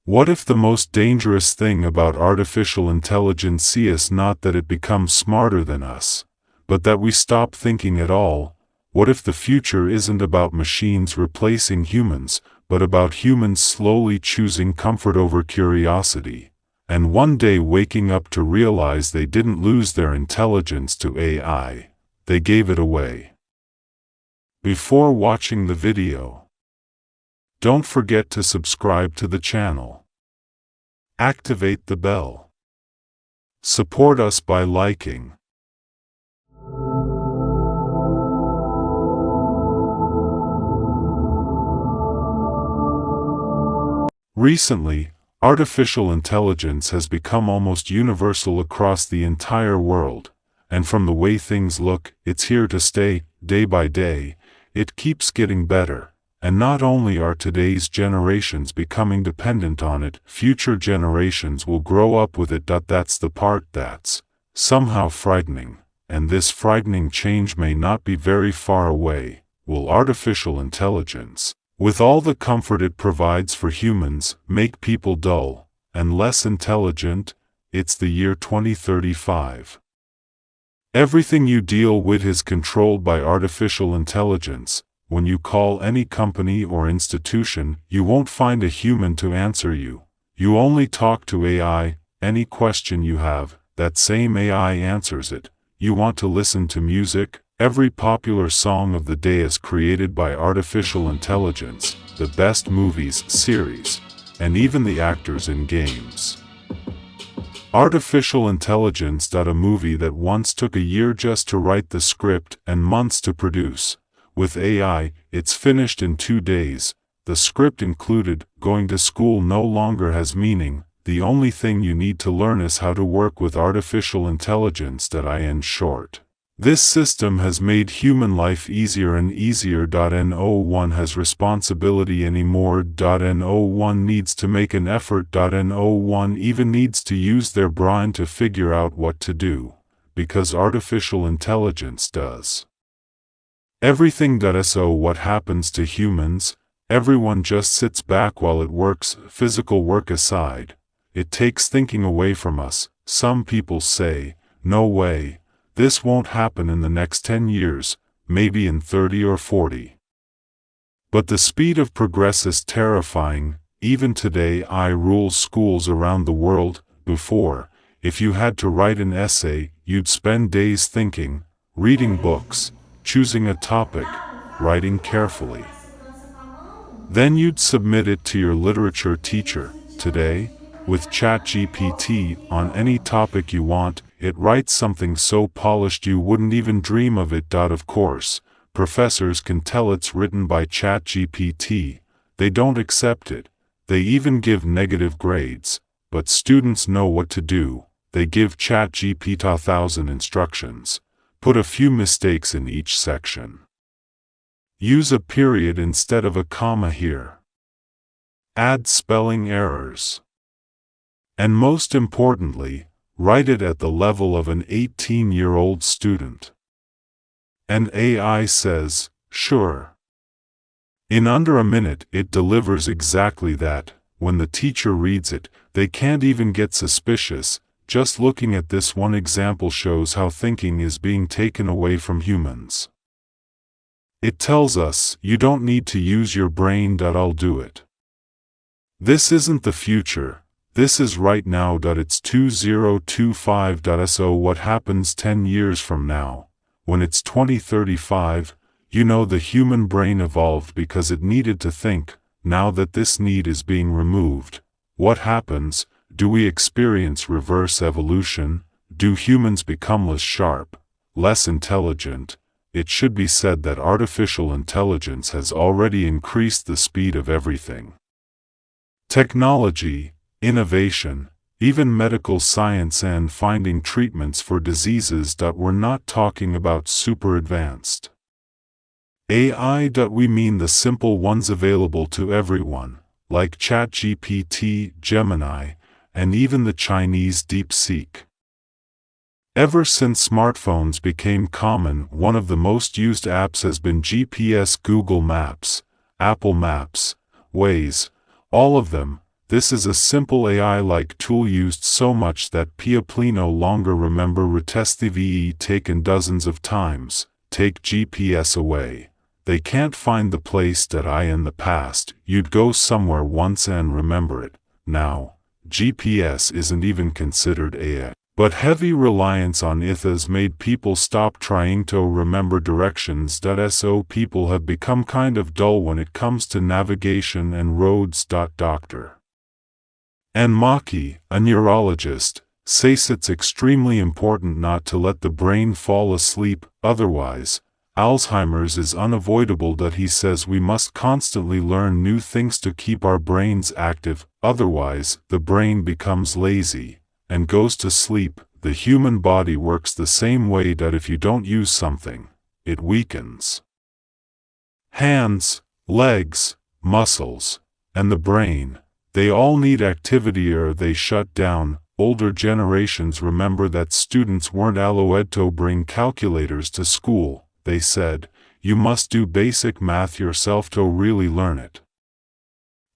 What if the most dangerous thing about artificial intelligence is not that it becomes smarter than us, but that we stop thinking at all? What if the future isn't about machines replacing humans, but about humans slowly choosing comfort over curiosity, and one day waking up to realize they didn't lose their intelligence to AI, they gave it away? Before watching the video, don't forget to subscribe to the channel. Activate the bell. Support us by liking. Recently, artificial intelligence has become almost universal across the entire world, and from the way things look, it's here to stay. Day by day, it keeps getting better. And not only are today's generations becoming dependent on it, future generations will grow up with it. That's the part that's somehow frightening, and this frightening change may not be very far away. Will artificial intelligence, with all the comfort it provides for humans, make people dull and less intelligent? It's the year 2035. Everything you deal with is controlled by artificial intelligence. When you call any company or institution, you won't find a human to answer you. You only talk to AI. Any question you have, that same AI answers it. You want to listen to music? Every popular song of the day is created by artificial intelligence, the best movies, series, and even the actors in games. Artificial intelligence. A movie that once took a year just to write the script and months to produce. With AI, it's finished in 2 days. The script included. Going to school no longer has meaning. The only thing you need to learn is how to work with artificial intelligence. In short, this system has made human life easier and easier. No one has responsibility anymore. No one needs to make an effort. No one even needs to use their brain to figure out what to do, because artificial intelligence does everything. So what happens to humans? Everyone just sits back while it works. Physical work aside, it takes thinking away from us. Some people say, no way, this won't happen in the next 10 years, maybe in 30 or 40. But the speed of progress is terrifying. Even today, AI rules schools around the world. Before, if you had to write an essay, you'd spend days thinking, reading books, choosing a topic, writing carefully. Then you'd submit it to your literature teacher. Today, with ChatGPT, on any topic you want, it writes something so polished you wouldn't even dream of it. Of course, professors can tell it's written by ChatGPT. They don't accept it. They even give negative grades. But students know what to do. They give ChatGPT 1,000 instructions. Put a few mistakes in each section. Use a period instead of a comma here. Add spelling errors. And most importantly, write it at the level of an 18-year-old student. And AI says, sure. In under a minute, it delivers exactly that. When the teacher reads it, they can't even get suspicious. Just looking at this one example shows how thinking is being taken away from humans. It tells us, you don't need to use your brain. I'll do it. This isn't the future. This is right now. It's 2025. So what happens 10 years from now? When it's 2035, the human brain evolved because it needed to think. Now that this need is being removed, what happens? Do we experience reverse evolution? Do humans become less sharp, less intelligent? It should be said that artificial intelligence has already increased the speed of everything. Technology, innovation, even medical science, and finding treatments for diseases. We're not talking about super advanced AI. We mean the simple ones available to everyone, like ChatGPT, Gemini, and even the Chinese DeepSeek. Ever since smartphones became common, one of the most used apps has been GPS, Google Maps, Apple Maps, Waze, all of them. This is a simple AI-like tool used so much that people no longer remember retestive taken dozens of times. Take GPS away. They can't find the place that in the past you'd go somewhere once and remember it. Now, GPS isn't even considered AI. But heavy reliance on it has made people stop trying to remember directions. So people have become kind of dull when it comes to navigation and roads. Dr. And Maki, a neurologist, says it's extremely important not to let the brain fall asleep, otherwise, Alzheimer's is unavoidable. He says we must constantly learn new things to keep our brains active, otherwise, the brain becomes lazy and goes to sleep. The human body works the same way that if you don't use something, it weakens. Hands, legs, muscles, and the brain, they all need activity or they shut down. Older generations remember that students weren't allowed to bring calculators to school. They said, you must do basic math yourself to really learn it.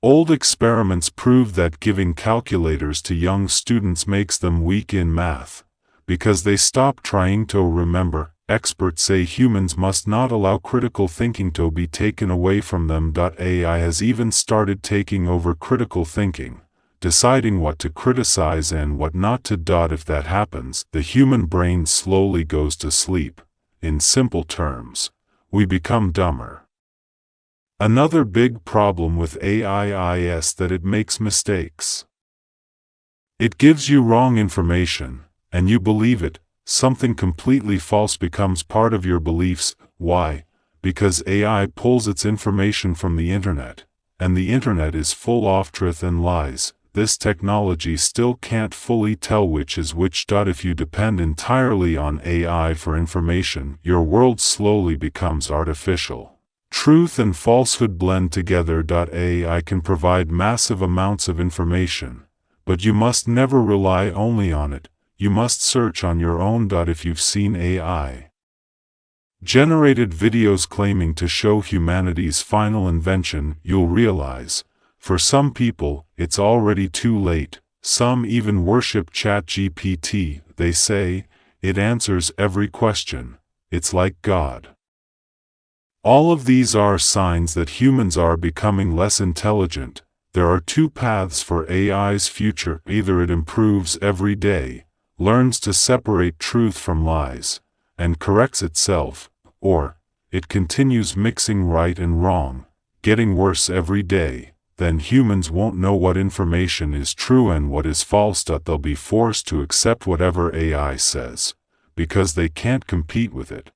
Old experiments prove that giving calculators to young students makes them weak in math, because they stop trying to remember. Experts say humans must not allow critical thinking to be taken away from them. AI has even started taking over critical thinking, deciding what to criticize and what not to. If that happens, the human brain slowly goes to sleep. In simple terms, we become dumber. Another big problem with AI is that it makes mistakes. It gives you wrong information, and you believe it. Something completely false becomes part of your beliefs. Why? Because AI pulls its information from the internet, and the internet is full of truth and lies. This technology still can't fully tell which is which. If you depend entirely on AI for information, your world slowly becomes artificial. Truth and falsehood blend together. AI can provide massive amounts of information, but you must never rely only on it. You must search on your own. If you've seen AI generated videos claiming to show humanity's final invention, you'll realize, for some people, it's already too late. Some even worship ChatGPT. They say, it answers every question. It's like God. All of these are signs that humans are becoming less intelligent. There are two paths for AI's future. Either it improves every day, learns to separate truth from lies, and corrects itself, or it continues mixing right and wrong, getting worse every day. Then humans won't know what information is true and what is false. They'll be forced to accept whatever AI says, because they can't compete with it.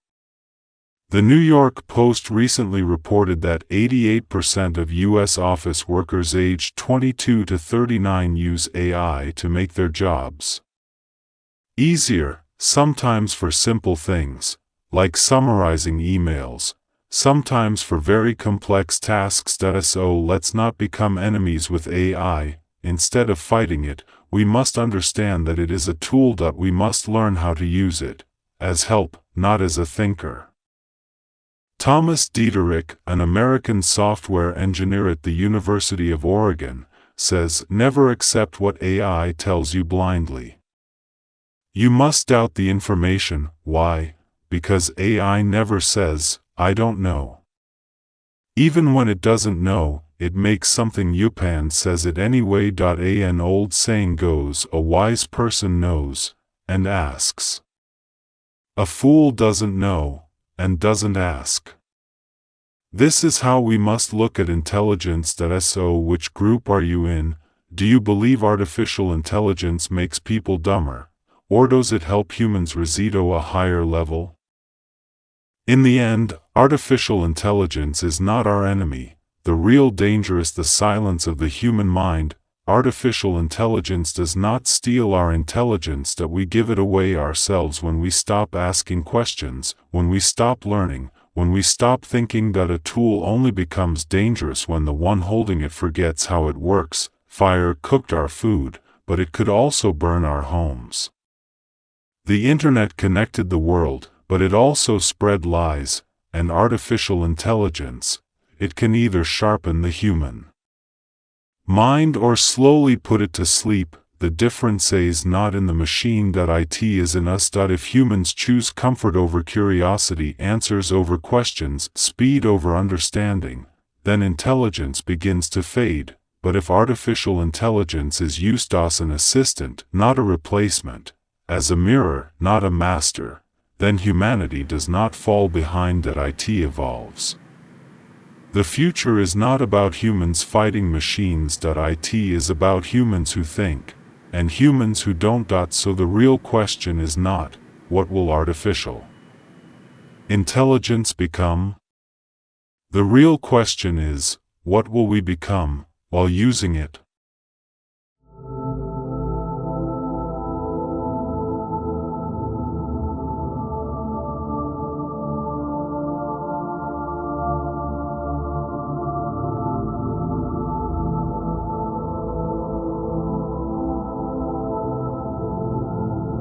The New York Post recently reported that 88% of U.S. office workers aged 22 to 39 use AI to make their jobs easier, sometimes for simple things, like summarizing emails, sometimes for very complex tasks. So let's not become enemies with AI. Instead of fighting it, we must understand that it is a tool. We must learn how to use it as help, not as a thinker. Thomas Diederich, an American software engineer at the University of Oregon, says, never accept what AI tells you blindly. You must doubt the information. Why? Because AI never says, I don't know. Even when it doesn't know, it makes something up and says it anyway. An old saying goes, a wise person knows, and asks. A fool doesn't know, and doesn't ask. This is how we must look at intelligence. So which group are you in? Do you believe artificial intelligence makes people dumber? Or does it help humans reach a higher level? In the end, artificial intelligence is not our enemy. The real danger is the silence of the human mind. Artificial intelligence does not steal our intelligence. We give it away ourselves when we stop asking questions, when we stop learning, when we stop thinking. A tool only becomes dangerous when the one holding it forgets how it works. Fire cooked our food, but it could also burn our homes. The internet connected the world, but it also spread lies. And artificial intelligence, it can either sharpen the human Mind or slowly put it to sleep. The difference is not in the machine. It is in us. If humans choose comfort over curiosity, answers over questions, speed over understanding, then intelligence begins to fade. But if artificial intelligence is used as an assistant, not a replacement, as a mirror, not a master, then humanity does not fall behind. It evolves. The future is not about humans fighting machines. It is about humans who think, and humans who don't. So the real question is not, what will artificial intelligence become? The real question is, what will we become while using it?